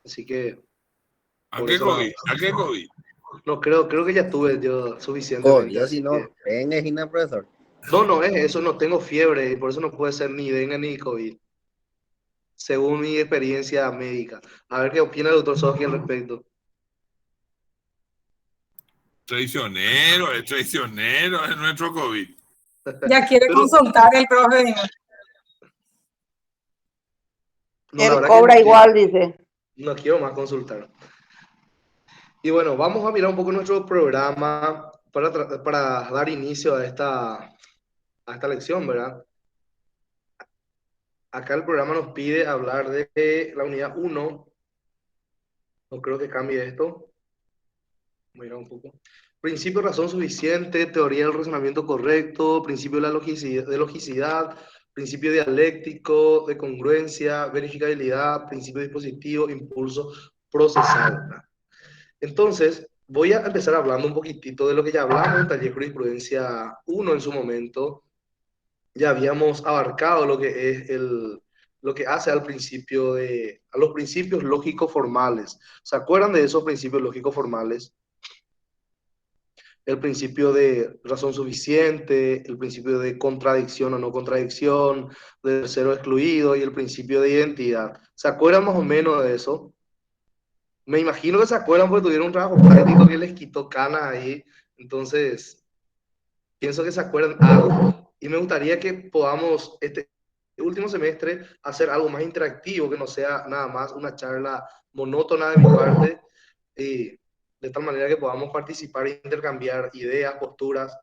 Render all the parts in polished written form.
así que ¿A por qué eso nada COVID? más. ¿A qué COVID? No, creo que ya tuve yo suficientemente, Obvio, así si no, que... venga, Gina, profesor. No, no es eso, no tengo fiebre y por eso no puede ser ni dengue ni COVID, según mi experiencia médica. A ver qué opina el doctor Soski al respecto. Es traicionero, es nuestro COVID. Ya quiere Pero consultar el profe. no, la Él verdad que cobra no quiero, igual, dice. no quiero más consultar. Y bueno, vamos a mirar un poco nuestro programa para dar inicio a esta lección, ¿verdad? Acá el programa nos pide hablar de la unidad 1. No creo que cambie esto. Voy a mirar un poco. Principio de razón suficiente, teoría del razonamiento correcto, principio de logicidad, principio dialéctico, de congruencia, verificabilidad, principio dispositivo, impulso procesal, ¿verdad? Entonces, voy a empezar hablando un poquitito de lo que ya hablamos en taller de jurisprudencia 1 en su momento. Ya habíamos abarcado lo que es lo que hace a los principios lógicos formales. ¿Se acuerdan de esos principios lógicos formales? El principio de razón suficiente, el principio de contradicción o no contradicción, de tercero excluido y el principio de identidad. ¿Se acuerdan más o menos de eso? Me imagino que se acuerdan porque tuvieron un trabajo práctico que les quitó canas ahí. Entonces, pienso que se acuerdan algo. Y me gustaría que podamos, este último semestre, hacer algo más interactivo, que no sea nada más una charla monótona de mi parte, y de tal manera que podamos participar e intercambiar ideas, posturas.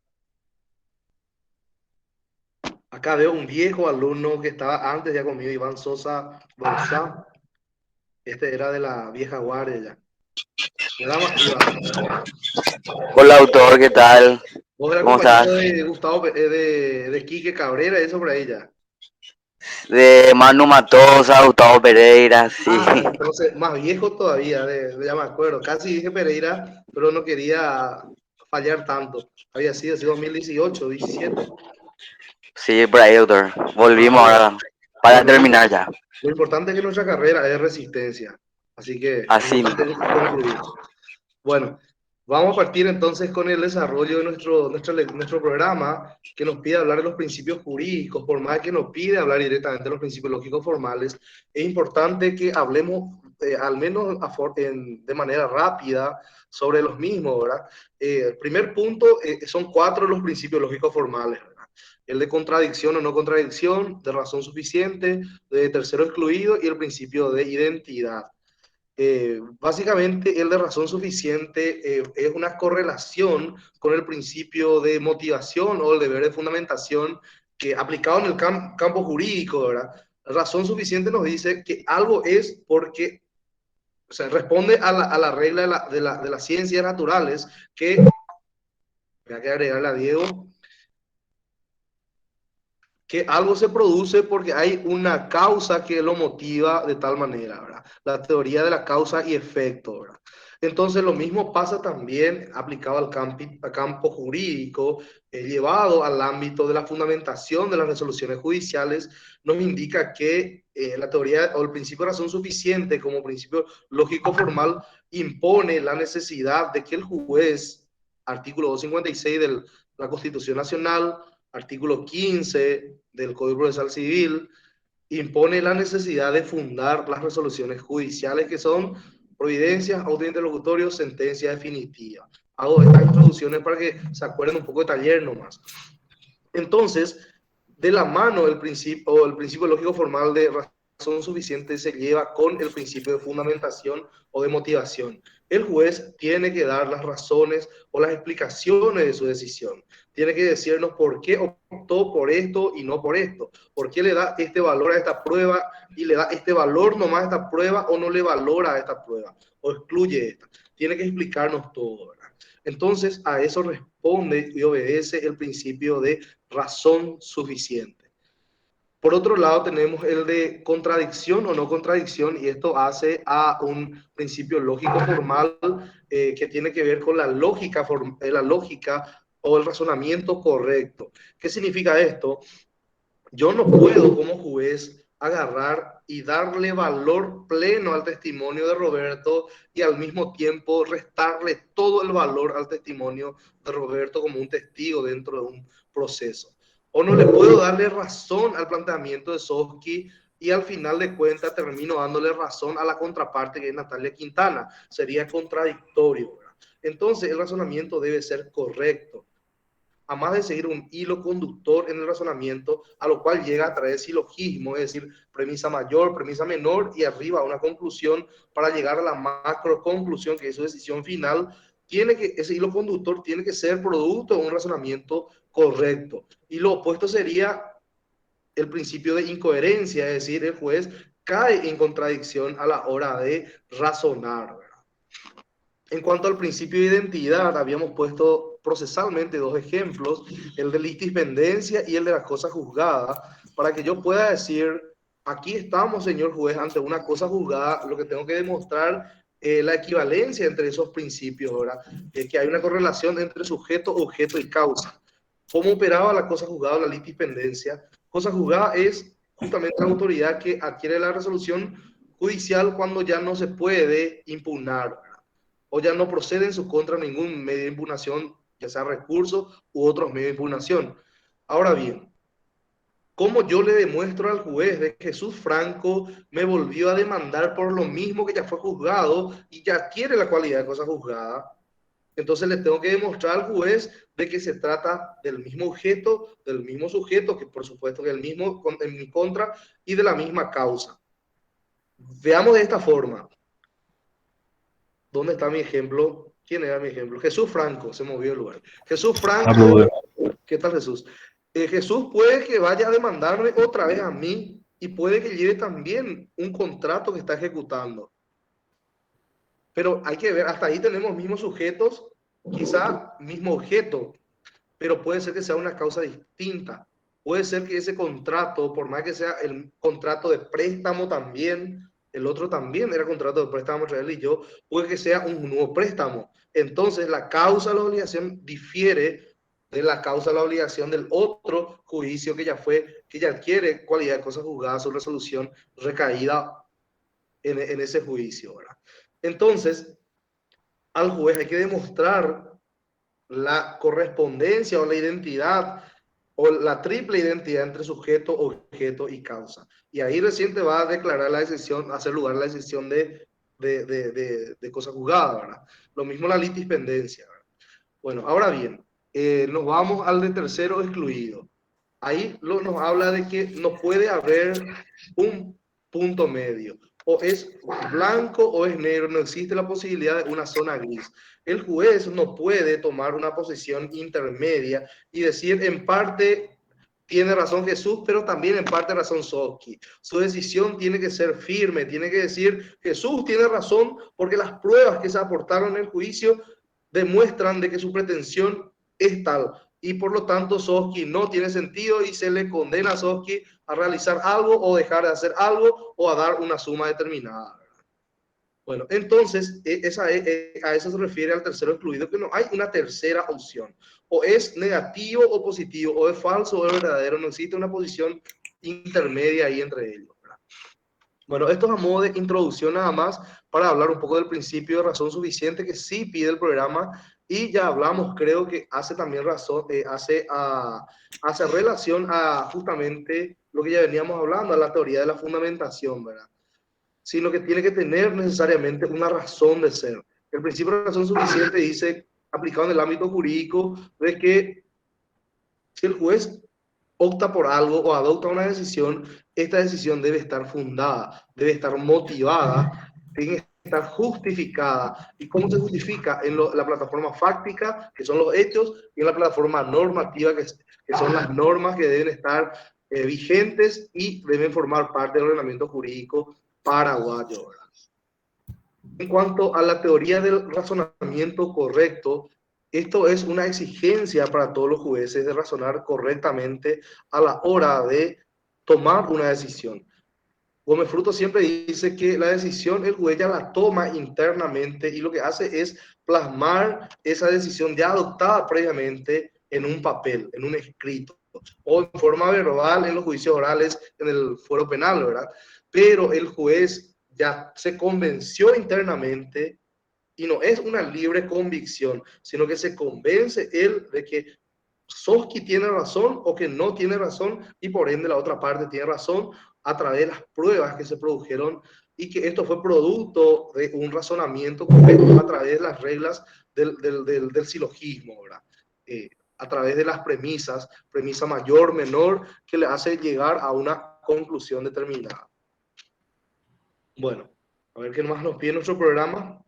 Acá veo un viejo alumno que estaba antes ya conmigo, Iván Sosa Bauzá. Este era de la vieja guardia ya. Me da más, Iván. Hola, autor, ¿qué tal? Vos eras ¿Cómo estás? compañero de Gustavo, de Quique Cabrera, eso por ahí ya. De Manu Matosa, Gustavo Pereira, sí. Ah, entonces, más viejo todavía, ya me acuerdo. Casi dije Pereira, pero no quería fallar tanto. Había sido así 2018, 17. Sí, por ahí, autor. Ah, Volvimos bueno. ahora para Bueno, terminar ya. lo importante es que nuestra carrera es resistencia. Así que lo Así importante mismo. es concluir. Bueno, vamos a partir entonces con el desarrollo de nuestro programa, que nos pide hablar de los principios jurídicos. Por más que nos pide hablar directamente de los principios lógicos formales, es importante que hablemos al menos de manera rápida sobre los mismos, ¿verdad? El primer punto son 4 los principios lógicos formales, ¿verdad? El de contradicción o no contradicción, de razón suficiente, de tercero excluido y el principio de identidad. Básicamente, el de razón suficiente es una correlación con el principio de motivación o el deber de fundamentación que aplicado en el campo jurídico, ¿verdad? Razón suficiente nos dice que algo es porque, o sea, responde a la regla de las ciencias naturales que, voy a agregarle a Diego, que algo se produce porque hay una causa que lo motiva de tal manera, ¿verdad? La teoría de la causa y efecto, ¿verdad? Entonces, lo mismo pasa también aplicado al campo jurídico, llevado al ámbito de la fundamentación de las resoluciones judiciales, nos indica que la teoría o el principio de razón suficiente como principio lógico formal impone la necesidad de que el juez, artículo 256 de la Constitución Nacional, artículo 15 del Código Procesal Civil, impone la necesidad de fundar las resoluciones judiciales que son providencias, auto interlocutorio, sentencia definitiva. Hago estas introducciones para que se acuerden un poco de taller nomás. Entonces, de la mano el principio lógico formal de razón suficiente se lleva con el principio de fundamentación o de motivación. El juez tiene que dar las razones o las explicaciones de su decisión. Tiene que decirnos por qué optó por esto y no por esto. ¿Por qué le da este valor a esta prueba y le da este valor nomás a esta prueba o no le valora a esta prueba o excluye esta? Tiene que explicarnos todo, ¿verdad? Entonces, a eso responde y obedece el principio de razón suficiente. Por otro lado, tenemos el de contradicción o no contradicción, y esto hace a un principio lógico formal que tiene que ver con la lógica o el razonamiento correcto. ¿Qué significa esto? Yo no puedo como juez agarrar y darle valor pleno al testimonio de Roberto y al mismo tiempo restarle todo el valor al testimonio de Roberto como un testigo dentro de un proceso. O no le puedo darle razón al planteamiento de Sofsky y al final de cuentas termino dándole razón a la contraparte que es Natalia Quintana. Sería contradictorio, ¿verdad? Entonces el razonamiento debe ser correcto, a más de seguir un hilo conductor en el razonamiento, a lo cual llega a través de silogismo, es decir, premisa mayor, premisa menor y arriba a una conclusión para llegar a la macro conclusión que es su decisión final. Ese hilo conductor tiene que ser producto de un razonamiento correcto. Y lo opuesto sería el principio de incoherencia, es decir, el juez cae en contradicción a la hora de razonar, ¿verdad? En cuanto al principio de identidad, habíamos puesto procesalmente dos ejemplos, el de litispendencia y el de la cosa juzgada, para que yo pueda decir, aquí estamos, señor juez, ante una cosa juzgada, lo que tengo que demostrar la equivalencia entre esos principios, ¿verdad? Que hay una correlación entre sujeto, objeto y causa. ¿Cómo operaba la cosa juzgada o la litispendencia? Cosa juzgada es justamente la autoridad que adquiere la resolución judicial cuando ya no se puede impugnar, ¿verdad? O ya no procede en su contra ningún medio de impugnación, ya sea recursos u otros medios de impugnación. Ahora bien, ¿cómo yo le demuestro al juez de que Jesús Franco me volvió a demandar por lo mismo que ya fue juzgado y ya adquiere la cualidad de cosa juzgada? Entonces le tengo que demostrar al juez de que se trata del mismo objeto, del mismo sujeto, que por supuesto que es el mismo en mi contra, y de la misma causa. Veamos de esta forma. ¿Dónde está mi ejemplo? ¿Quién era mi ejemplo? Jesús Franco, se movió el lugar. Jesús Franco, ¿qué tal Jesús? Jesús puede que vaya a demandarme otra vez a mí y puede que lleve también un contrato que está ejecutando. Pero hay que ver, hasta ahí tenemos mismos sujetos, quizá mismo objeto, pero puede ser que sea una causa distinta. Puede ser que ese contrato, por más que sea el contrato de préstamo también, el otro también era contrato de préstamo entre él y yo, puede que sea un nuevo préstamo. Entonces la causa de la obligación difiere de la causa de la obligación del otro juicio que ya adquiere cualidad de cosa juzgada, su resolución recaída en ese juicio, ¿verdad? Entonces, al juez hay que demostrar la correspondencia o la identidad o la triple identidad entre sujeto, objeto y causa. Y ahí recién te va a declarar la decisión, hacer lugar a la decisión de cosa juzgada, ¿verdad? Lo mismo la litispendencia, ¿verdad? Bueno, ahora bien, nos vamos al de tercero excluido. Ahí nos habla de que no puede haber un punto medio. O es blanco o es negro, no existe la posibilidad de una zona gris. El juez no puede tomar una posición intermedia y decir en parte tiene razón Jesús, pero también en parte razón Sofsky. Su decisión tiene que ser firme, tiene que decir Jesús tiene razón porque las pruebas que se aportaron en el juicio demuestran de que su pretensión es tal. Y por lo tanto Sofsky no tiene sentido y se le condena a Sofsky a realizar algo o dejar de hacer algo o a dar una suma determinada. Bueno, entonces a eso se refiere al tercero excluido, que no hay una tercera opción. O es negativo o positivo, o es falso o es verdadero, no existe una posición intermedia ahí entre ellos, ¿verdad? Bueno, esto es a modo de introducción nada más para hablar un poco del principio de razón suficiente que sí pide el programa. Y ya hablamos, creo que hace también razón, hace relación a justamente lo que ya veníamos hablando, a la teoría de la fundamentación, ¿verdad? Sino que tiene que tener necesariamente una razón de ser. El principio de razón suficiente dice, aplicado en el ámbito jurídico, de que si el juez opta por algo o adopta una decisión, esta decisión debe estar fundada, debe estar motivada, tiene que estar justificada. ¿Y cómo se justifica? En la plataforma fáctica, que son los hechos, y en la plataforma normativa, que son las normas que deben estar vigentes y deben formar parte del ordenamiento jurídico paraguayo, ¿verdad? En cuanto a la teoría del razonamiento correcto, esto es una exigencia para todos los jueces de razonar correctamente a la hora de tomar una decisión. Gómez Fruto siempre dice que la decisión el juez ya la toma internamente y lo que hace es plasmar esa decisión ya adoptada previamente en un papel, en un escrito. o en forma verbal en los juicios orales en el fuero penal, ¿verdad? Pero el juez ya se convenció internamente y no es una libre convicción, sino que se convence él de que Soski tiene razón o que no tiene razón y por ende la otra parte tiene razón a través de las pruebas que se produjeron y que esto fue producto de un razonamiento correcto a través de las reglas del silogismo, ¿verdad? A través de las premisas, premisa mayor, menor, que le hace llegar a una conclusión determinada. Bueno, a ver qué más nos pide nuestro programa.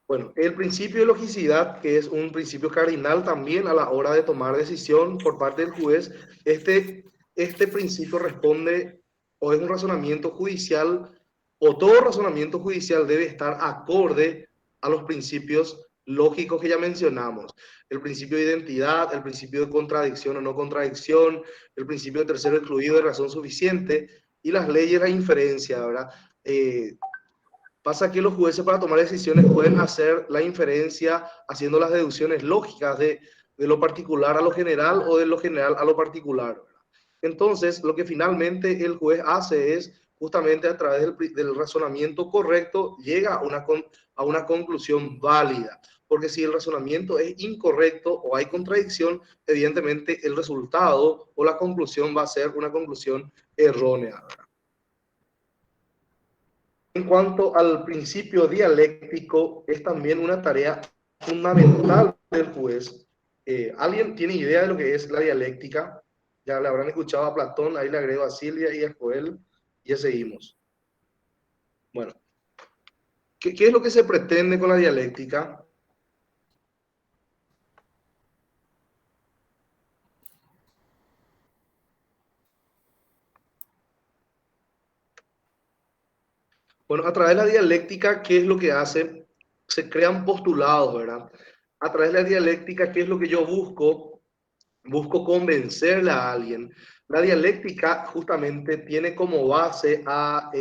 Bueno, el principio de logicidad, que es un principio cardinal también a la hora de tomar decisión por parte del juez, este principio responde o es un razonamiento judicial o todo razonamiento judicial debe estar acorde a los principios lógicos que ya mencionamos. El principio de identidad, el principio de contradicción o no contradicción, el principio de tercero excluido de razón suficiente y las leyes de la inferencia, ¿verdad? Pasa que los jueces para tomar decisiones pueden hacer la inferencia haciendo las deducciones lógicas de lo particular a lo general o de lo general a lo particular, ¿verdad? Entonces, lo que finalmente el juez hace es, justamente a través del razonamiento correcto, llega a una conclusión válida. Porque si el razonamiento es incorrecto o hay contradicción, evidentemente el resultado o la conclusión va a ser una conclusión errónea, ¿verdad? En cuanto al principio dialéctico, es también una tarea fundamental del juez. ¿Alguien tiene idea de lo que es la dialéctica? Ya le habrán escuchado a Platón, ahí le agrego a Silvia y a Joel, y ya seguimos. Bueno, ¿qué es lo que se pretende con la dialéctica? Bueno, a través de la dialéctica, ¿qué es lo que hace? Se crean postulados, ¿verdad? A través de la dialéctica, ¿qué es lo que yo busco? Busco convencerle a alguien. La dialéctica justamente tiene como base a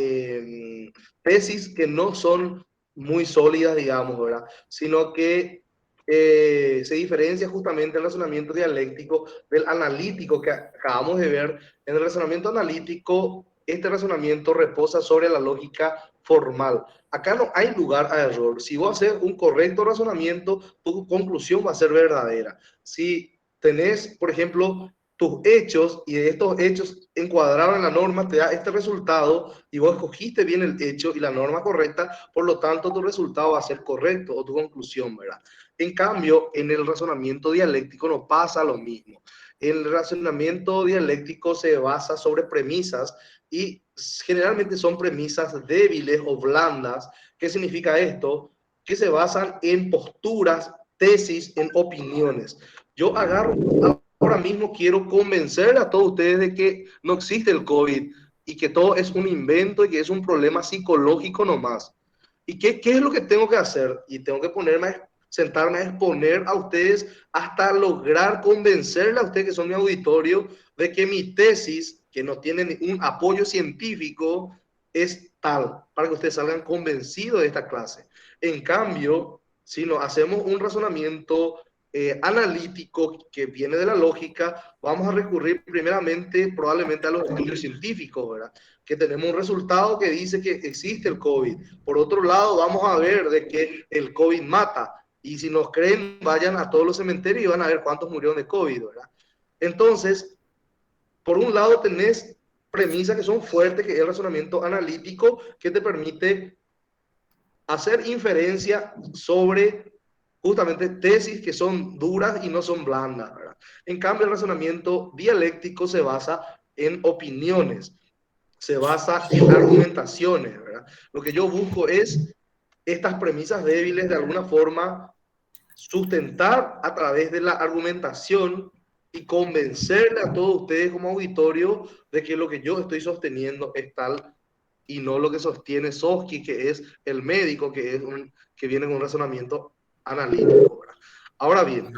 tesis que no son muy sólidas, digamos, ¿verdad? Sino que se diferencia justamente el razonamiento dialéctico del analítico que acabamos de ver. En el razonamiento analítico, este razonamiento reposa sobre la lógica formal. Acá no hay lugar a error. Si vos haces un correcto razonamiento, tu conclusión va a ser verdadera. Si tenés, por ejemplo, tus hechos y de estos hechos encuadrados en la norma te da este resultado y vos escogiste bien el hecho y la norma correcta, por lo tanto tu resultado va a ser correcto o tu conclusión, ¿verdad? En cambio, en el razonamiento dialéctico no pasa lo mismo. El razonamiento dialéctico se basa sobre premisas y generalmente son premisas débiles o blandas. ¿Qué significa esto? Que se basan en posturas, tesis, en opiniones. Yo agarro, ahora mismo quiero convencer a todos ustedes de que no existe el COVID y que todo es un invento y que es un problema psicológico nomás. ¿Y qué es lo que tengo que hacer? Y tengo que sentarme a exponer a ustedes hasta lograr convencerle a ustedes que son mi auditorio de que mi tesis, que no tiene un apoyo científico, es tal, para que ustedes salgan convencidos de esta clase. En cambio, si no hacemos un razonamiento analítico que viene de la lógica, vamos a recurrir primeramente probablemente a los estudios científicos, ¿verdad? Que tenemos un resultado que dice que existe el COVID. Por otro lado, vamos a ver de que el COVID mata. Y si nos creen, vayan a todos los cementerios y van a ver cuántos murieron de COVID, ¿verdad? Entonces, por un lado tenés premisas que son fuertes, que es el razonamiento analítico, que te permite hacer inferencia sobre justamente tesis que son duras y no son blandas, ¿verdad? En cambio, el razonamiento dialéctico se basa en opiniones, se basa en argumentaciones, ¿verdad? Lo que yo busco es estas premisas débiles de alguna forma sustentar a través de la argumentación y convencerle a todos ustedes como auditorio de que lo que yo estoy sosteniendo es tal y no lo que sostiene Soski, que es el médico, que viene con un razonamiento analítico, ¿verdad? Ahora bien,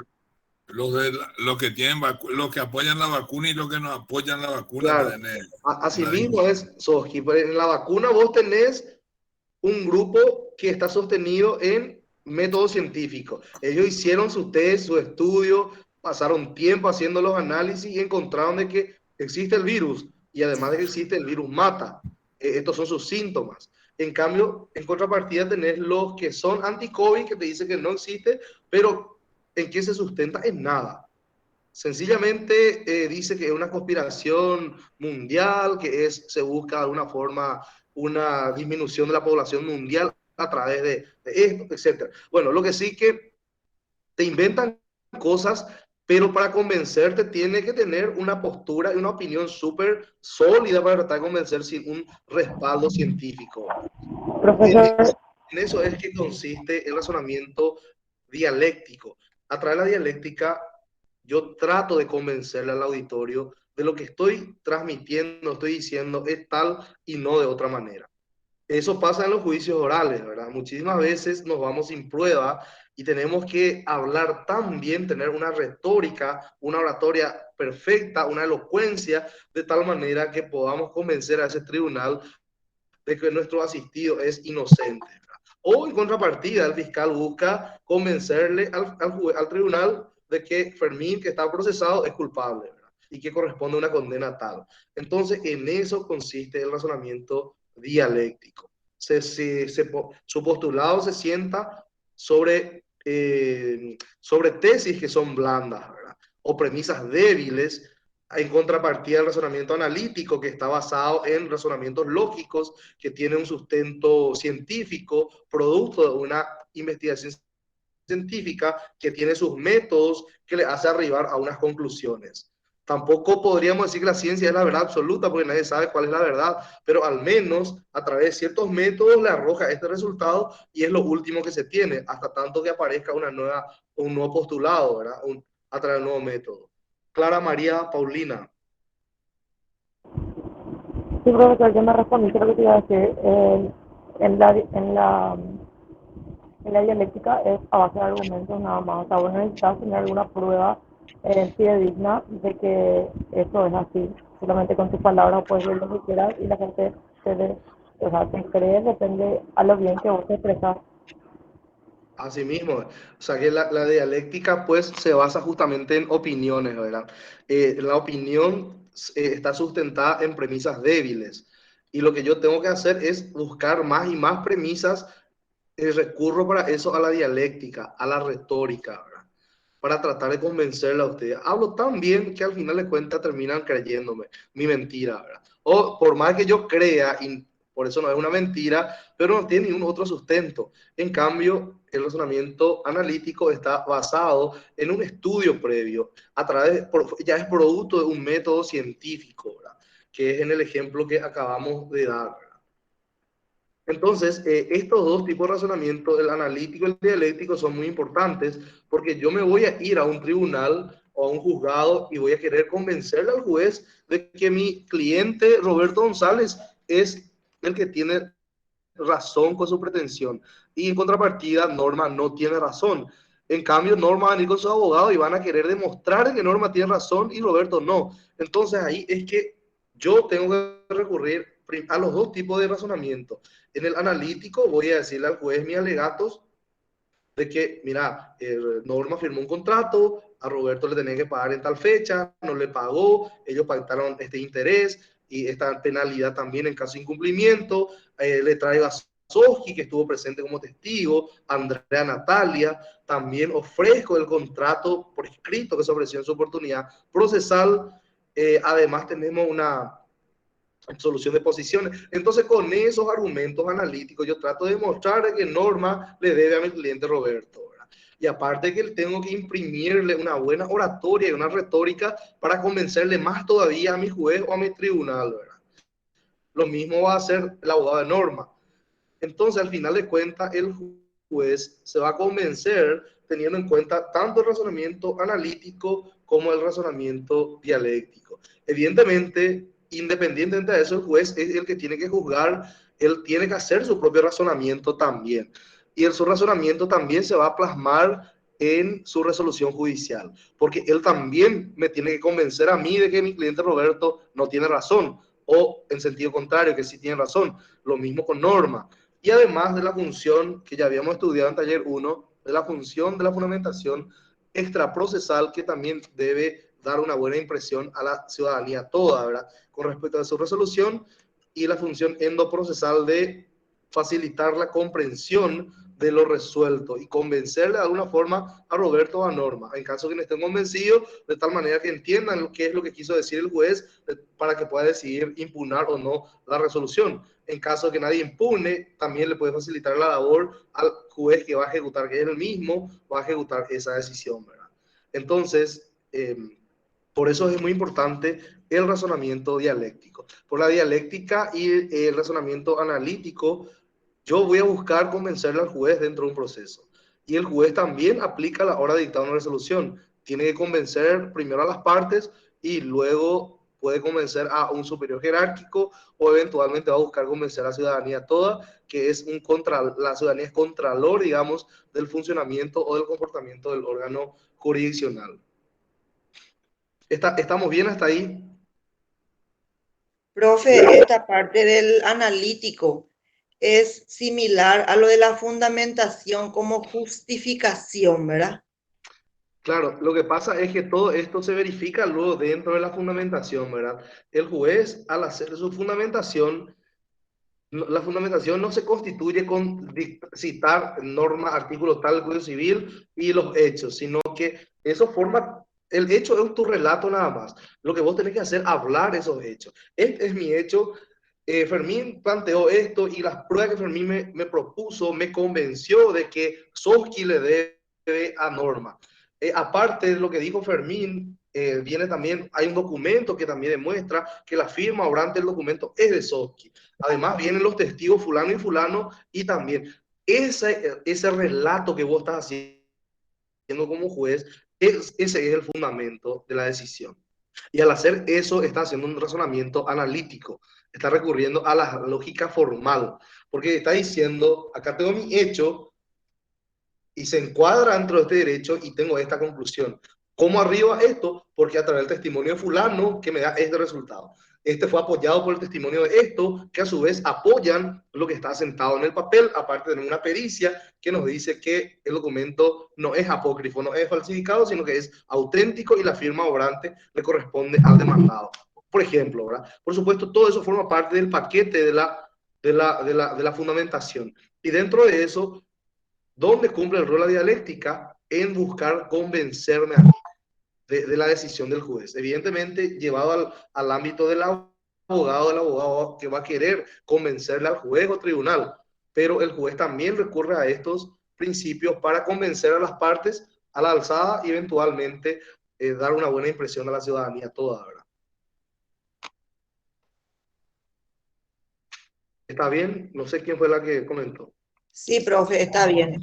los que apoyan la vacuna y los que no apoyan la vacuna. claro, así mismo es Soski, pero en la vacuna vos tenés un grupo que está sostenido en método científico. Ellos hicieron su test, su estudio, pasaron tiempo haciendo los análisis y encontraron de que existe el virus y además de que existe el virus mata. Estos son sus síntomas. En cambio, en contrapartida tenés los que son anti-COVID que te dicen que no existe, pero ¿en qué se sustenta? En nada. Sencillamente dice que es una conspiración mundial, que se busca de alguna forma una disminución de la población mundial a través de esto, etcétera. Bueno, lo que sí que te inventan cosas, pero para convencerte tiene que tener una postura y una opinión súper sólida para tratar de convencer sin un respaldo científico. Profesor, En eso es que consiste el razonamiento dialéctico. A través de la dialéctica, yo trato de convencerle al auditorio de lo que estoy transmitiendo, estoy diciendo, es tal y no de otra manera. Eso pasa en los juicios orales, ¿verdad? Muchísimas veces nos vamos sin prueba y tenemos que hablar tan bien, tener una retórica, una oratoria perfecta, una elocuencia, de tal manera que podamos convencer a ese tribunal de que nuestro asistido es inocente, ¿verdad? O en contrapartida, el fiscal busca convencerle al tribunal de que Fermín, que está procesado, es culpable, ¿verdad? Y que corresponde a una condena tal. Entonces, en eso consiste el razonamiento dialéctico. Su postulado se sienta sobre tesis que son blandas, ¿verdad? O premisas débiles, en contrapartida del razonamiento analítico, que está basado en razonamientos lógicos, que tiene un sustento científico, producto de una investigación científica, que tiene sus métodos, que le hace arribar a unas conclusiones. Tampoco podríamos decir que la ciencia es la verdad absoluta, porque nadie sabe cuál es la verdad, pero al menos a través de ciertos métodos le arroja este resultado y es lo último que se tiene, hasta tanto que aparezca un nuevo postulado, ¿verdad? A través de un nuevo método. Clara María Paulina. sí, profesor, ya me respondiste lo que te iba a decir. En la dialéctica es a base de argumentos nada más. O sea, vos necesitas tener alguna prueba fidedigna de que eso es así. Solamente con tus palabras puedes decir lo que quieras y la gente te cree, depende a lo bien que vos te expresas. Así mismo, o sea que la dialéctica pues se basa justamente en opiniones, ¿verdad? La opinión está sustentada en premisas débiles y lo que yo tengo que hacer es buscar más y más premisas. Recurro para eso a la dialéctica, a la retórica, ¿verdad? Para tratar de convencerle a usted. Hablo tan bien que al final de cuentas terminan creyéndome mi mentira, ¿verdad? O por más que yo crea, y por eso no es una mentira, pero no tiene ningún otro sustento. En cambio, el razonamiento analítico está basado en un estudio previo, ya es producto de un método científico, ¿verdad? Que es en el ejemplo que acabamos de dar, ¿verdad? Entonces, estos dos tipos de razonamiento, el analítico y el dialéctico, son muy importantes porque yo me voy a ir a un tribunal o a un juzgado y voy a querer convencerle al juez de que mi cliente Roberto González es el que tiene razón con su pretensión. Y en contrapartida, Norma no tiene razón. En cambio, Norma van a ir con su abogado y van a querer demostrar que Norma tiene razón y Roberto no. Entonces ahí es que yo tengo que recurrir a los dos tipos de razonamiento. En el analítico voy a decirle al juez mis alegatos de que, mira, Norma firmó un contrato, a Roberto le tenía que pagar en tal fecha, no le pagó, ellos pactaron este interés y esta penalidad también en caso de incumplimiento, le traigo a Soski, que estuvo presente como testigo, a Andrea Natalia, también ofrezco el contrato por escrito que se ofreció en su oportunidad procesal, además tenemos una solución de posiciones. Entonces, con esos argumentos analíticos, yo trato de demostrar que Norma le debe a mi cliente Roberto, ¿verdad? Y aparte que tengo que imprimirle una buena oratoria y una retórica para convencerle más todavía a mi juez o a mi tribunal, ¿verdad? Lo mismo va a hacer el abogado de Norma. Entonces, al final de cuentas, el juez se va a convencer teniendo en cuenta tanto el razonamiento analítico como el razonamiento dialéctico. Evidentemente, independientemente de eso, el juez es el que tiene que juzgar, él tiene que hacer su propio razonamiento también. Y su razonamiento también se va a plasmar en su resolución judicial, porque él también me tiene que convencer a mí de que mi cliente Roberto no tiene razón, o en sentido contrario, que sí tiene razón. Lo mismo con Norma. Y además de la función que ya habíamos estudiado en taller 1, de la función de la fundamentación extraprocesal que también debe dar una buena impresión a la ciudadanía toda, ¿verdad? Con respecto a su resolución, y la función endoprocesal de facilitar la comprensión de lo resuelto y convencerle de alguna forma a Roberto o a Norma, en caso que no estén convencidos, de tal manera que entiendan qué es lo que quiso decir el juez para que pueda decidir impugnar o no la resolución. En caso de que nadie impugne, también le puede facilitar la labor al juez que va a ejecutar, que es el mismo, va a ejecutar esa decisión, ¿verdad? Entonces, por eso es muy importante el razonamiento dialéctico. Por la dialéctica y el razonamiento analítico, yo voy a buscar convencerle al juez dentro de un proceso. Y el juez también aplica a la hora de dictar una resolución. Tiene que convencer primero a las partes y luego puede convencer a un superior jerárquico o eventualmente va a buscar convencer a la ciudadanía toda, que es la ciudadanía es contralor, digamos, del funcionamiento o del comportamiento del órgano jurisdiccional. ¿Estamos bien hasta ahí? Profe, esta parte del analítico es similar a lo de la fundamentación como justificación, ¿verdad? Claro, lo que pasa es que todo esto se verifica luego dentro de la fundamentación, ¿verdad? El juez, al hacer su fundamentación, la fundamentación no se constituye con citar normas, artículos tal del Código Civil y los hechos, sino que eso forma, el hecho es tu relato nada más. Lo que vos tenés que hacer es hablar esos hechos. Este es mi hecho. Fermín planteó esto y las pruebas que Fermín me propuso me convenció de que Sofsky le debe a Norma. Aparte de lo que dijo Fermín, viene también, hay un documento que también demuestra que la firma obrante del documento es de Sofsky. Además vienen los testigos fulano y fulano y también ese relato que vos estás haciendo como juez, ese es el fundamento de la decisión. Y al hacer eso está haciendo un razonamiento analítico, está recurriendo a la lógica formal, porque está diciendo, acá tengo mi hecho y se encuadra dentro de este derecho y tengo esta conclusión. ¿Cómo arriba esto? Porque a través del testimonio de fulano que me da este resultado. Este fue apoyado por el testimonio de esto, que a su vez apoyan lo que está sentado en el papel, aparte de una pericia que nos dice que el documento no es apócrifo, no es falsificado, sino que es auténtico y la firma obrante le corresponde al demandado. Por ejemplo, ¿verdad? Por supuesto, todo eso forma parte del paquete de la fundamentación. Y dentro de eso, ¿dónde cumple el rol la dialéctica? En buscar convencerme a mí de la decisión del juez. Evidentemente, llevado al ámbito del abogado que va a querer convencerle al juez o tribunal, pero el juez también recurre a estos principios para convencer a las partes a la alzada y eventualmente dar una buena impresión a la ciudadanía toda, ¿verdad? ¿Está bien? No sé quién fue la que comentó. Sí, profe, está bien.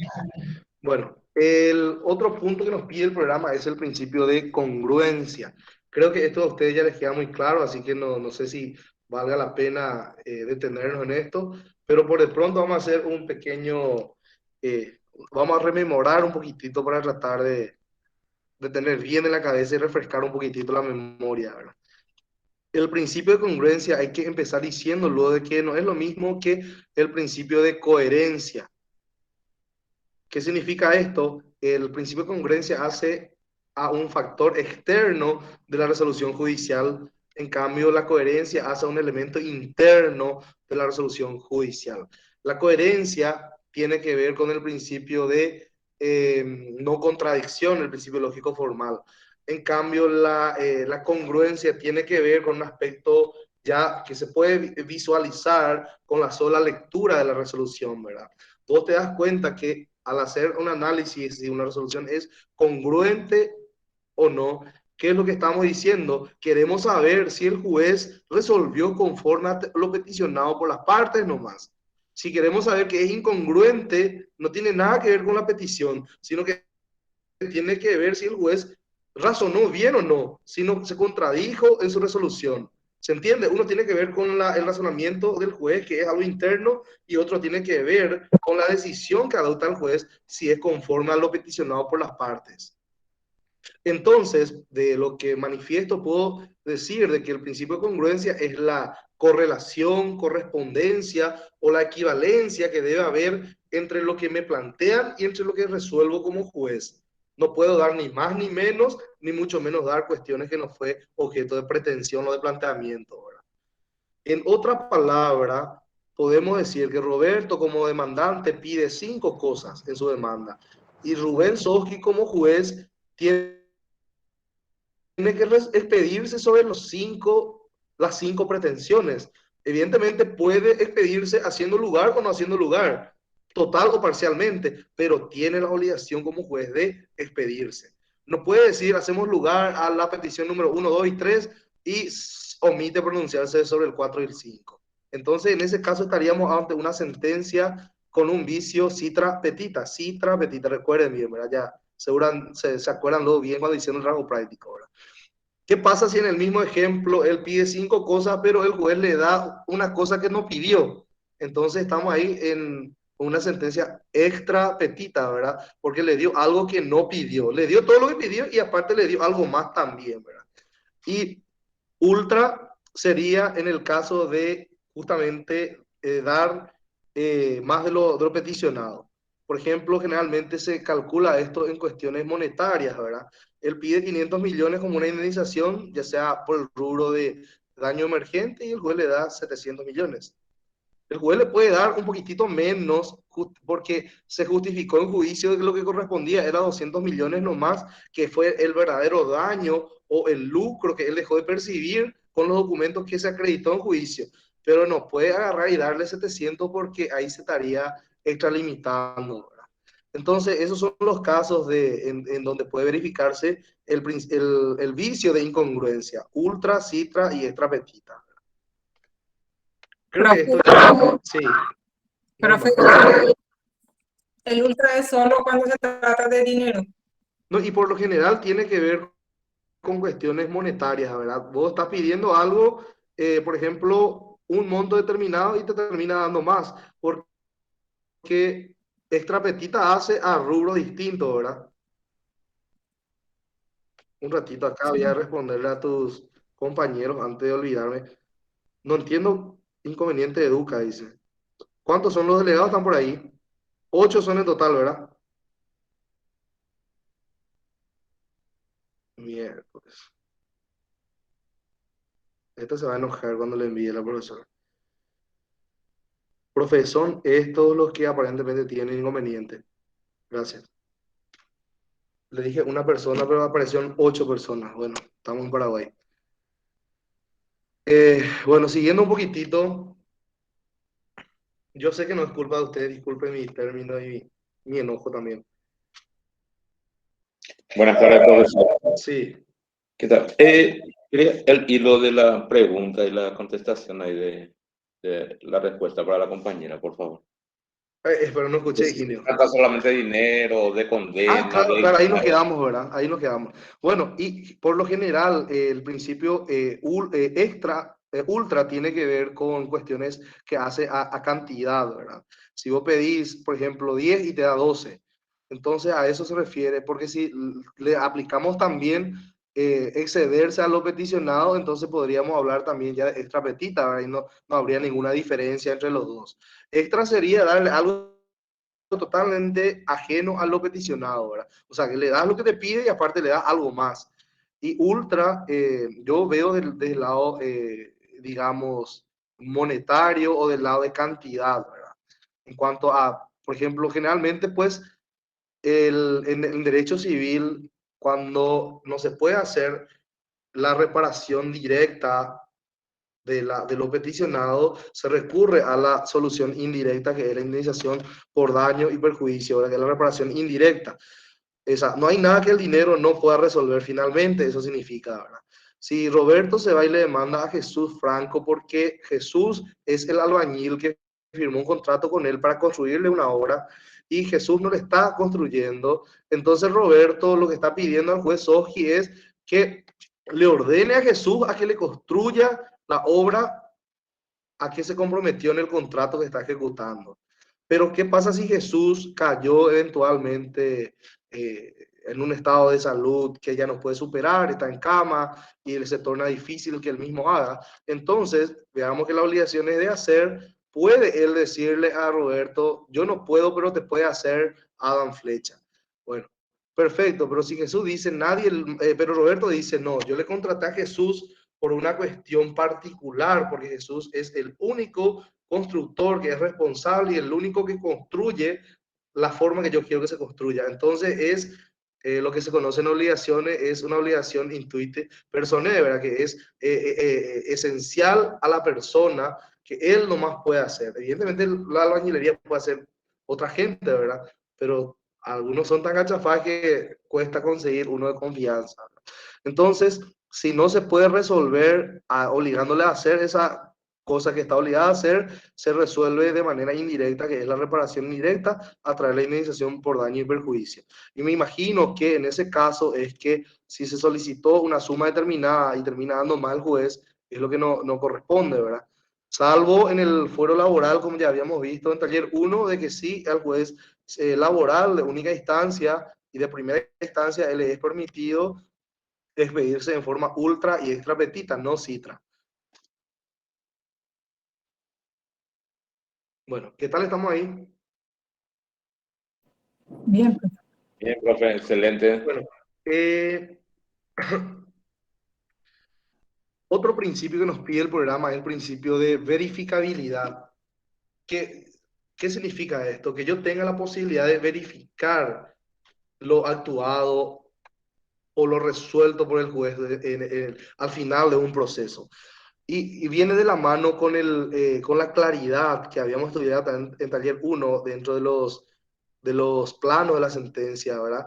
Bueno, el otro punto que nos pide el programa es el principio de congruencia. Creo que esto a ustedes ya les queda muy claro, así que no sé si valga la pena detenernos en esto, pero por de pronto vamos a hacer un pequeño, vamos a rememorar un poquitito para tratar de tener bien en la cabeza y refrescar un poquitito la memoria, ¿verdad? El principio de congruencia hay que empezar diciéndolo de que no es lo mismo que el principio de coherencia. ¿Qué significa esto? El principio de congruencia hace a un factor externo de la resolución judicial. En cambio, la coherencia hace a un elemento interno de la resolución judicial. La coherencia tiene que ver con el principio de no contradicción, el principio lógico formal. En cambio, la congruencia tiene que ver con un aspecto ya que se puede visualizar con la sola lectura de la resolución, ¿verdad? Vos te das cuenta que al hacer un análisis y una resolución es congruente o no. ¿Qué es lo que estamos diciendo? Queremos saber si el juez resolvió conforme a lo peticionado por las partes nomás. Si queremos saber que es incongruente, no tiene nada que ver con la petición, sino que tiene que ver si el juez razonó bien o no, si no se contradijo en su resolución. ¿Se entiende? Uno tiene que ver con el razonamiento del juez, que es algo interno, y otro tiene que ver con la decisión que adopta el juez, si es conforme a lo peticionado por las partes. Entonces, de lo que manifiesto puedo decir de que el principio de congruencia es la correlación, correspondencia o la equivalencia que debe haber entre lo que me plantean y entre lo que resuelvo como juez. No puedo dar ni más ni menos, ni mucho menos dar cuestiones que no fue objeto de pretensión o de planteamiento, ¿verdad? En otra palabra, podemos decir que Roberto como demandante pide 5 cosas en su demanda y Rubén Soski como juez tiene que expedirse sobre las 5 pretensiones. Evidentemente puede expedirse haciendo lugar o no haciendo lugar, total o parcialmente, pero tiene la obligación como juez de expedirse. No puede decir hacemos lugar a la petición número 1, 2 y 3 y omite pronunciarse sobre el 4 y el 5. Entonces, en ese caso estaríamos ante una sentencia con un vicio citra petita. Citra petita, recuerden bien, ¿verdad? Ya se acuerdan luego bien cuando hicieron el rasgo práctico, ¿verdad? ¿Qué pasa si en el mismo ejemplo él pide 5 cosas, pero el juez le da una cosa que no pidió? Entonces estamos ahí en una sentencia extra petita, ¿verdad? Porque le dio algo que no pidió. Le dio todo lo que pidió y aparte le dio algo más también, ¿verdad? Y ultra sería en el caso de justamente dar más de lo peticionado. Por ejemplo, generalmente se calcula esto en cuestiones monetarias, ¿verdad? Él pide 500 millones como una indemnización, ya sea por el rubro de daño emergente, y el juez le da 700 millones. El juez le puede dar un poquitito menos porque se justificó en juicio que lo que correspondía era 200 millones nomás, que fue el verdadero daño o el lucro que él dejó de percibir con los documentos que se acreditó en juicio. Pero no puede agarrar y darle 700 porque ahí se estaría extralimitando, ¿verdad? Entonces, esos son los casos en donde puede verificarse el vicio de incongruencia, ultra, citra y extra petita. Creo que Profe, esto sí. profe, el ultra es solo cuando se trata de dinero. No, y por lo general tiene que ver con cuestiones monetarias, ¿verdad? Vos estás pidiendo algo, por ejemplo, un monto determinado y te termina dando más, porque extra petita hace a rubro distinto, ¿verdad? Un ratito acá voy a responderle a tus compañeros antes de olvidarme. No entiendo inconveniente de Educa, dice. ¿Cuántos son los delegados? Están por ahí. 8 son en total, ¿verdad? Miércoles. Esta se va a enojar cuando le envíe a la profesora. Profesor, es todos los que aparentemente tienen inconveniente. Gracias. Le dije una persona, pero aparecieron 8 personas. Bueno, estamos en Paraguay. Bueno, siguiendo un poquitito, yo sé que no es culpa de ustedes, disculpen mi término y mi enojo también. Buenas tardes, profesor. Sí. ¿Qué tal? Quería el hilo de la pregunta y la contestación ahí de la respuesta para la compañera, por favor. Espero no escuché, ¿Se Higinio. trata solamente de dinero, de condena? Claro, de... claro, ahí nos quedamos, ¿verdad? Ahí nos quedamos. Bueno, y por lo general, el principio ultra tiene que ver con cuestiones que hace a cantidad, ¿verdad? Si vos pedís, por ejemplo, 10 y te da 12, entonces a eso se refiere, porque si le aplicamos también excederse a lo peticionado, entonces podríamos hablar también ya de extra petita, ¿verdad? Y no habría ninguna diferencia entre los dos. Extra sería darle algo totalmente ajeno a lo peticionado, ¿verdad? O sea, que le das lo que te pide y aparte le das algo más. Y ultra, yo veo del lado, digamos, monetario o del lado de cantidad, ¿verdad? En cuanto a, por ejemplo, generalmente, pues, en el derecho civil, cuando no se puede hacer la reparación directa de lo peticionado, se recurre a la solución indirecta, que es la indemnización por daño y perjuicio, ¿verdad? Que es la reparación indirecta. No hay nada que el dinero no pueda resolver finalmente, eso significa, ¿verdad? Si Roberto se va y le demanda a Jesús Franco porque Jesús es el albañil que firmó un contrato con él para construirle una obra y Jesús no le está construyendo, entonces Roberto lo que está pidiendo al juez Soji es que le ordene a Jesús a que le construya la obra a que se comprometió en el contrato que está ejecutando. Pero ¿qué pasa si Jesús cayó eventualmente en un estado de salud que ya no puede superar, está en cama y se torna difícil que él mismo haga. Entonces, veamos que la obligación es de hacer. Puede él decirle a Roberto, yo no puedo, pero te puede hacer Adam Flecha. Bueno, perfecto, pero si Jesús dice, nadie, pero Roberto dice, no, yo le contraté a Jesús por una cuestión particular, porque Jesús es el único constructor que es responsable y el único que construye la forma que yo quiero que se construya. Entonces es lo que se conoce en obligaciones, es una obligación intuitive personae, ¿verdad? Que es esencial a la persona, que él nomás puede hacer. Evidentemente la albañilería puede hacer otra gente, ¿verdad? Pero algunos son tan gachafás que cuesta conseguir uno de confianza. Entonces, si no se puede resolver obligándole a hacer esa cosa que está obligada a hacer, se resuelve de manera indirecta, que es la reparación indirecta, a través de la indemnización por daño y perjuicio. Y me imagino que en ese caso es que si se solicitó una suma determinada y termina dando mal el juez, es lo que no corresponde, ¿verdad? Salvo en el fuero laboral, como ya habíamos visto en taller 1, de que sí, al juez laboral de única instancia y de primera instancia, le es permitido despedirse en forma ultra y extra petita, no citra. Bueno, ¿qué tal estamos ahí? Bien, profe. Bien, profe, excelente. Bueno, otro principio que nos pide el programa es el principio de verificabilidad. ¿Qué significa esto? Que yo tenga la posibilidad de verificar lo actuado o lo resuelto por el juez al final de un proceso. Y viene de la mano con la claridad que habíamos estudiado en taller 1 dentro de los planos de la sentencia, ¿verdad?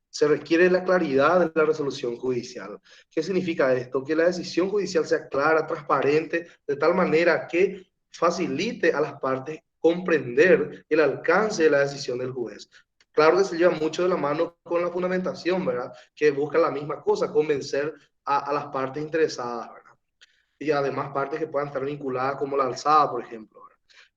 Se requiere la claridad de la resolución judicial. ¿Qué significa esto? Que la decisión judicial sea clara, transparente, de tal manera que facilite a las partes comprender el alcance de la decisión del juez. Claro que se lleva mucho de la mano con la fundamentación, ¿verdad? Que busca la misma cosa, convencer a las partes interesadas, ¿verdad? Y además partes que puedan estar vinculadas como la alzada, por ejemplo.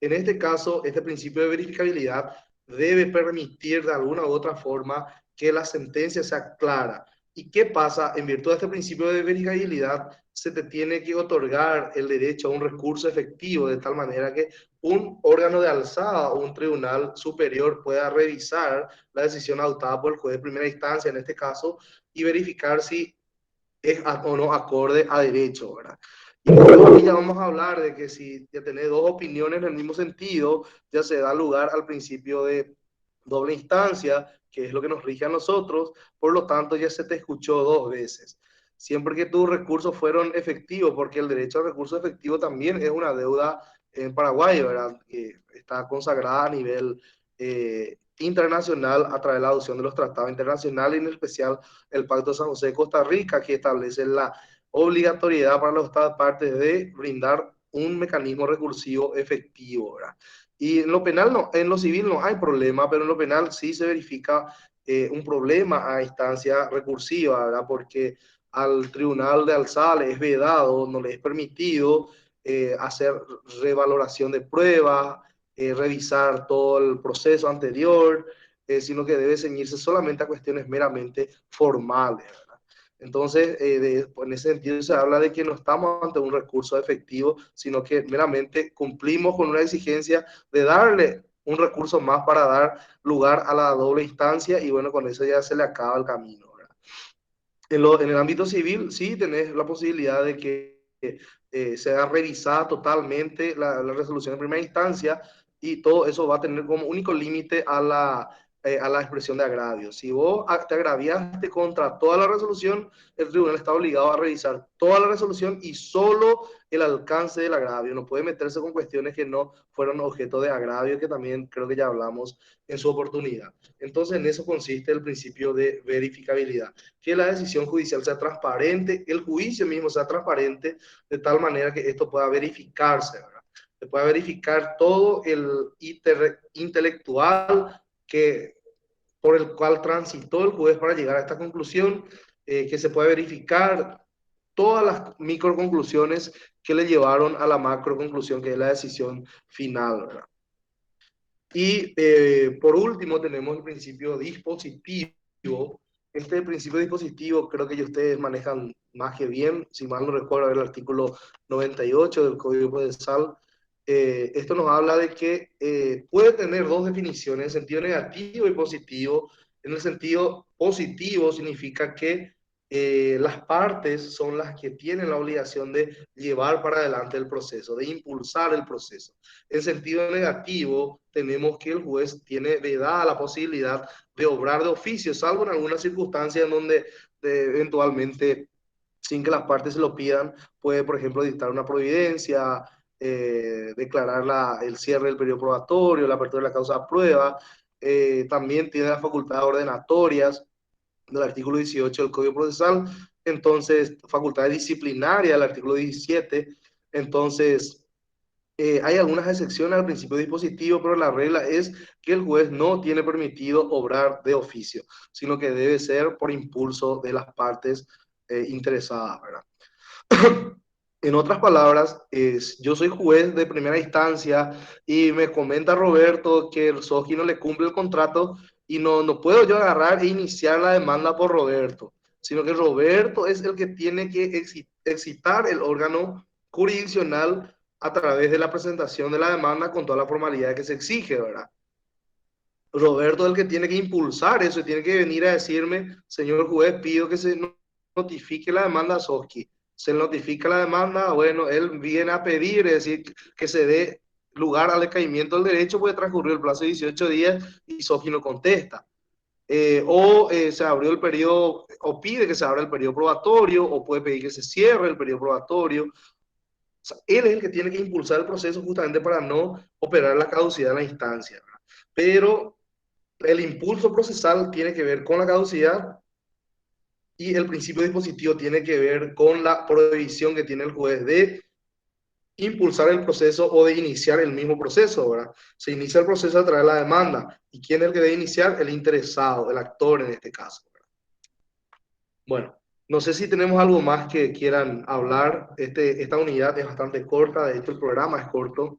En este caso, este principio de verificabilidad debe permitir de alguna u otra forma que la sentencia sea clara. ¿Y qué pasa? En virtud de este principio de verificabilidad, se te tiene que otorgar el derecho a un recurso efectivo de tal manera que un órgano de alzada o un tribunal superior pueda revisar la decisión adoptada por el juez de primera instancia, en este caso, y verificar si es o no acorde a derecho, ¿verdad? Y aquí ya vamos a hablar de que si ya tenés dos opiniones en el mismo sentido, ya se da lugar al principio de doble instancia, que es lo que nos rige a nosotros, por lo tanto ya se te escuchó dos veces. Siempre que tus recursos fueron efectivos, porque el derecho al recurso efectivo también es una deuda en Paraguay, ¿verdad? Que está consagrada a nivel internacional a través de la adopción de los tratados internacionales, en especial el Pacto de San José de Costa Rica, que establece la obligatoriedad para los estados partes de brindar un mecanismo recursivo efectivo, ¿verdad? Y en lo penal no, en lo civil no hay problema, pero en lo penal sí se verifica un problema a instancia recursiva, ¿verdad? Porque al tribunal de alzada le es vedado, no le es permitido hacer revaloración de pruebas, revisar todo el proceso anterior, sino que debe ceñirse solamente a cuestiones meramente formales, ¿verdad? Entonces, en ese sentido se habla de que no estamos ante un recurso efectivo, sino que meramente cumplimos con una exigencia de darle un recurso más para dar lugar a la doble instancia y bueno, con eso ya se le acaba el camino, ¿verdad? En el ámbito civil sí tenés la posibilidad de que sea revisada totalmente la resolución de primera instancia y todo eso va a tener como único límite a la expresión de agravio. Si vos te agraviaste contra toda la resolución, el tribunal está obligado a revisar toda la resolución y solo el alcance del agravio. No puede meterse con cuestiones que no fueron objeto de agravio, que también creo que ya hablamos en su oportunidad. Entonces, en eso consiste el principio de verificabilidad. Que la decisión judicial sea transparente, el juicio mismo sea transparente, de tal manera que esto pueda verificarse, ¿verdad? Se pueda verificar todo el íter intelectual por el cual transitó el juez para llegar a esta conclusión, que se pueda verificar todas las microconclusiones que le llevaron a la macroconclusión, que es la decisión final, ¿verdad? Y por último tenemos el principio dispositivo, este principio dispositivo creo que ustedes manejan más que bien, si mal no recuerdo, el artículo 98 del Código Procesal. Esto nos habla de que puede tener dos definiciones, en sentido negativo y positivo. En el sentido positivo significa que las partes son las que tienen la obligación de llevar para adelante el proceso, de impulsar el proceso. En sentido negativo, tenemos que el juez tiene vedada la posibilidad de obrar de oficio, salvo en algunas circunstancias en donde eventualmente, sin que las partes se lo pidan, puede, por ejemplo, dictar una providencia, declarar el cierre del periodo probatorio, la apertura de la causa de prueba. También tiene las facultades ordenatorias del artículo 18 del Código Procesal, entonces facultades disciplinarias del artículo 17, entonces hay algunas excepciones al principio dispositivo, pero la regla es que el juez no tiene permitido obrar de oficio, sino que debe ser por impulso de las partes interesadas, ¿verdad? En otras palabras, yo soy juez de primera instancia y me comenta Roberto que el SOGI no le cumple el contrato y no puedo yo agarrar e iniciar la demanda por Roberto, sino que Roberto es el que tiene que excitar el órgano jurisdiccional a través de la presentación de la demanda con toda la formalidad que se exige, ¿verdad? Roberto es el que tiene que impulsar eso y tiene que venir a decirme, señor juez, pido que se notifique la demanda a SOSCI. Se notifica la demanda, bueno, él viene a pedir, es decir, que se dé lugar al decaimiento del derecho, puede transcurrir el plazo de 18 días y SOSCI no contesta. Se abrió el periodo, o pide que se abra el periodo probatorio, o puede pedir que se cierre el periodo probatorio. O sea, él es el que tiene que impulsar el proceso justamente para no operar la caducidad de la instancia, ¿verdad? Pero el impulso procesal tiene que ver con la caducidad y el principio dispositivo tiene que ver con la prohibición que tiene el juez de impulsar el proceso o de iniciar el mismo proceso, ¿verdad? Se inicia el proceso a través de la demanda. ¿Y quién es el que debe iniciar? El interesado, el actor en este caso, ¿verdad? Bueno, no sé si tenemos algo más que quieran hablar. Esta unidad es bastante corta, de hecho el programa es corto.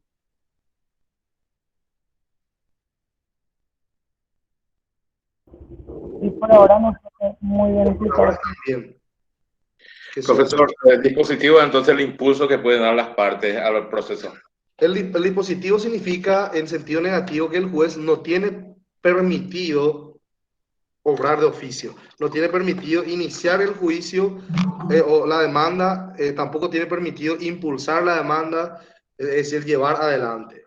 Y por ahora no sé muy bien Ahora explicado. está bien. Profesor, el dispositivo entonces el impulso que pueden dar las partes al proceso. El dispositivo significa en sentido negativo que el juez no tiene permitido obrar de oficio, no tiene permitido iniciar el juicio o la demanda, tampoco tiene permitido impulsar la demanda, es decir, llevar adelante.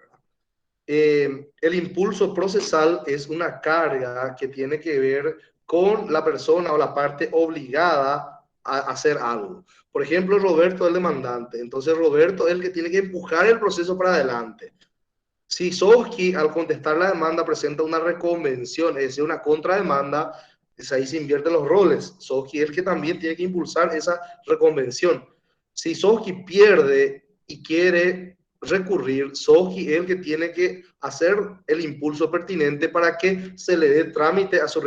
El impulso procesal es una carga que tiene que ver con la persona o la parte obligada a hacer algo. Por ejemplo, Roberto es el demandante, entonces Roberto es el que tiene que empujar el proceso para adelante. Si SOSCI al contestar la demanda presenta una reconvención, es decir, una contrademanda, pues ahí se invierten los roles. SOSCI es el que también tiene que impulsar esa reconvención. Si SOSCI pierde y quiere recurrir, SOSCI es el que tiene que hacer el impulso pertinente para que se le dé trámite a su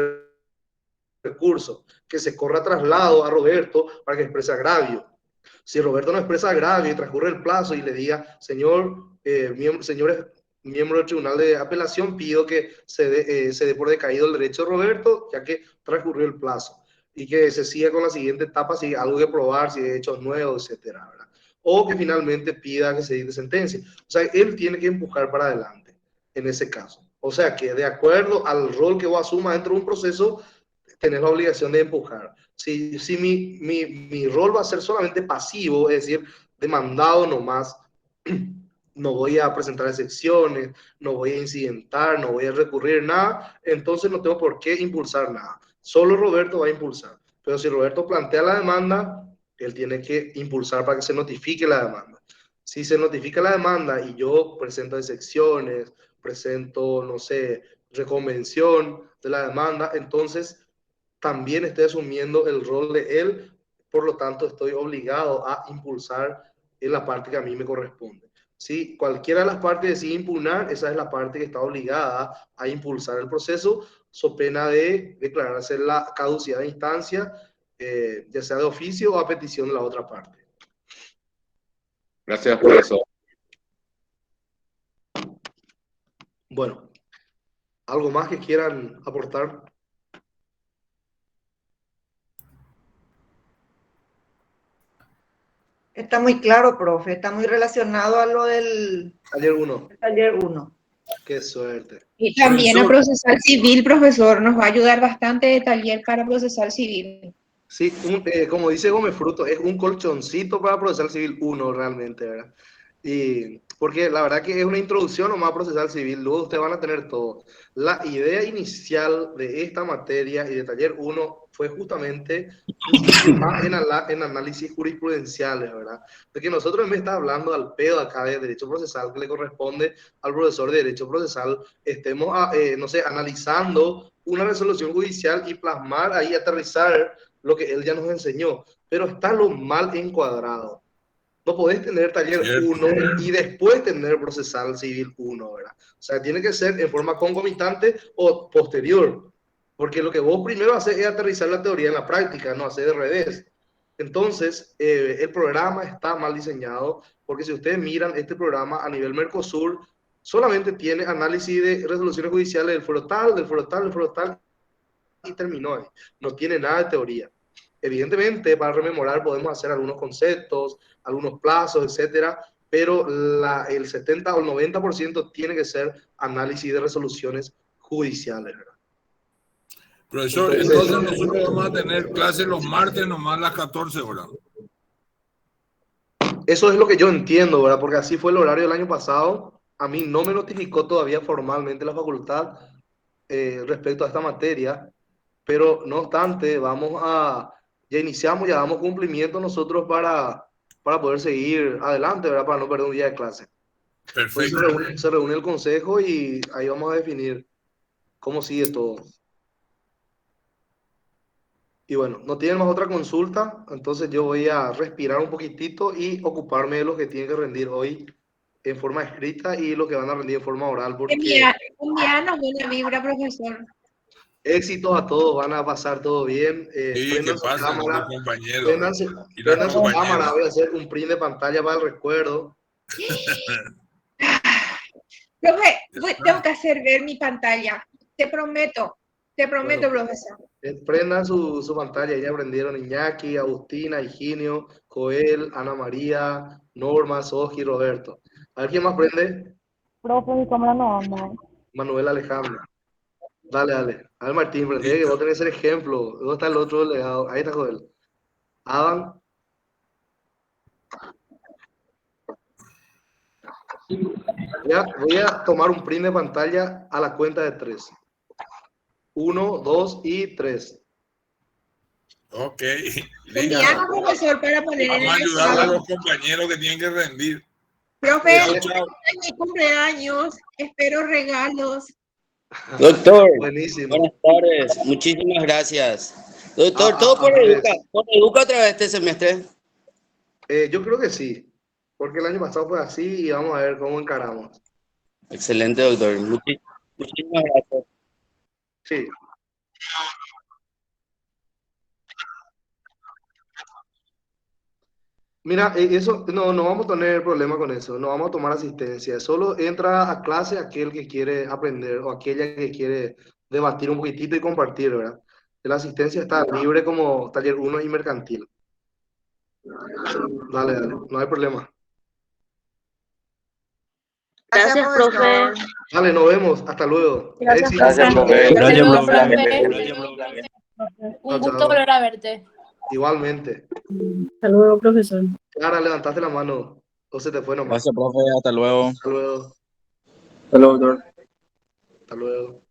recurso, que se corra traslado a Roberto para que exprese agravio. Si Roberto no expresa agravio y transcurre el plazo y le diga, señores miembro del Tribunal de Apelación, pido que se dé por decaído el derecho de Roberto, ya que transcurrió el plazo, y que se siga con la siguiente etapa, si hay algo que probar, si hay hechos nuevos, etcétera, ¿verdad? O que finalmente pida que se dicte sentencia. O sea, él tiene que empujar para adelante en ese caso. O sea, que de acuerdo al rol que vos asuma dentro de un proceso, tenés la obligación de empujar. Si mi rol va a ser solamente pasivo, es decir, demandado nomás, no voy a presentar excepciones, no voy a incidentar, no voy a recurrir nada, entonces no tengo por qué impulsar nada. Solo Roberto va a impulsar. Pero si Roberto plantea la demanda, él tiene que impulsar para que se notifique la demanda. Si se notifica la demanda y yo presento excepciones, presento, no sé, reconvención de la demanda, entonces también estoy asumiendo el rol de él, por lo tanto estoy obligado a impulsar en la parte que a mí me corresponde. Si cualquiera de las partes decide impugnar, esa es la parte que está obligada a impulsar el proceso, so pena de declararse la caducidad de instancia, ya sea de oficio o a petición de la otra parte. Gracias, profesor. Bueno, ¿algo más que quieran aportar? Está muy claro, profe. Está muy relacionado a lo del Taller 1. taller 1. Qué suerte. Y también a Profesor. procesal civil, profesor, nos va a ayudar bastante el taller para procesal civil. Sí, como dice Gómez Fruto, es un colchoncito para procesal civil 1 realmente, ¿verdad? Y porque la verdad que es una introducción nomás a procesal civil, luego ustedes van a tener todo. La idea inicial de esta materia y de taller 1 fue justamente más en análisis jurisprudenciales, ¿verdad? De que nosotros en vez de estar hablando al pedo acá de derecho procesal que le corresponde al profesor de derecho procesal, estemos, no sé, analizando una resolución judicial y plasmar ahí, aterrizar lo que él ya nos enseñó, pero está lo mal encuadrado. No podés tener taller 1 y después tener procesal civil 1, ¿verdad? O sea, tiene que ser en forma concomitante o posterior, porque lo que vos primero haces es aterrizar la teoría en la práctica, no hacer de revés. Entonces, el programa está mal diseñado, porque si ustedes miran este programa a nivel Mercosur, solamente tiene análisis de resoluciones judiciales del fuero tal, del fuero tal, del fuero tal, y terminó ahí. No tiene nada de teoría. Evidentemente, para rememorar podemos hacer algunos conceptos, algunos plazos, etcétera, pero el 70 o el 90% tiene que ser análisis de resoluciones judiciales, ¿verdad? Profesor, entonces nosotros vamos a tener clases los martes nomás a las 14 horas. Eso es lo que yo entiendo, ¿verdad? Porque así fue el horario del año pasado. A mí no me notificó todavía formalmente la facultad respecto a esta materia, pero no obstante, ya iniciamos, ya damos cumplimiento nosotros para poder seguir adelante, ¿verdad? Para no perder un día de clase. Hoy Perfecto. se reúne el consejo y ahí vamos a definir cómo sigue todo. Y bueno, no tienen más otra consulta, entonces yo voy a respirar un poquitito y ocuparme de los que tienen que rendir hoy en forma escrita y los que van a rendir en forma oral, porque Envíanos buena vibra, profesor. éxitos a todos, van a pasar todo bien. Sí, que Prendan su pasen los cámara, compañeros prendan y las prendan su cámara, compañeras. voy a hacer un print de pantalla para el recuerdo. Profe, tengo que hacer ver mi pantalla. Te prometo, Bueno, profesor. prendan su pantalla, ya aprendieron Iñaki, Agustina, Higinio, Joel, Ana María, Norma, Soji, Roberto. A ver quién más prende. Profe, mi cámara no anda. Manuel Alejandro. Dale, dale. A ver, Martín, prende que Listo. vos tenés el ejemplo. ¿Dónde está el otro delegado? Ahí está Joel. Adam. Voy a tomar un print de pantalla a la cuenta de 3. 1, 2 y 3. Ok. Envíanos, profesor, para poner en Vamos a el ayudar a estado. los compañeros que tienen que rendir. Profe, Chao, chao. es mi cumpleaños. Espero regalos. Doctor, Buenísimo. buenas tardes, muchísimas gracias. Doctor, todo por Andrés. Educa otra vez este semestre. Yo creo que sí, porque el año pasado fue así y vamos a ver cómo encaramos. Excelente, doctor. Muchísimas gracias. Sí. Mira, eso no vamos a tener problema con eso, no vamos a tomar asistencia. Solo entra a clase aquel que quiere aprender o aquella que quiere debatir un poquitito y compartir, ¿verdad? La asistencia está libre como taller 1 y mercantil. Dale, no hay problema. Gracias, profe. Dale, nos vemos, hasta luego. Gracias, Éxito. Gracias, profe. Gracias, profe. Chao, Un gusto chao. volver a verte. Igualmente. Hasta luego, profesor. Clara, levantaste la mano. O se te fue nomás. Gracias, profe. Hasta luego. Hasta luego. Hasta luego, doctor. Hasta luego.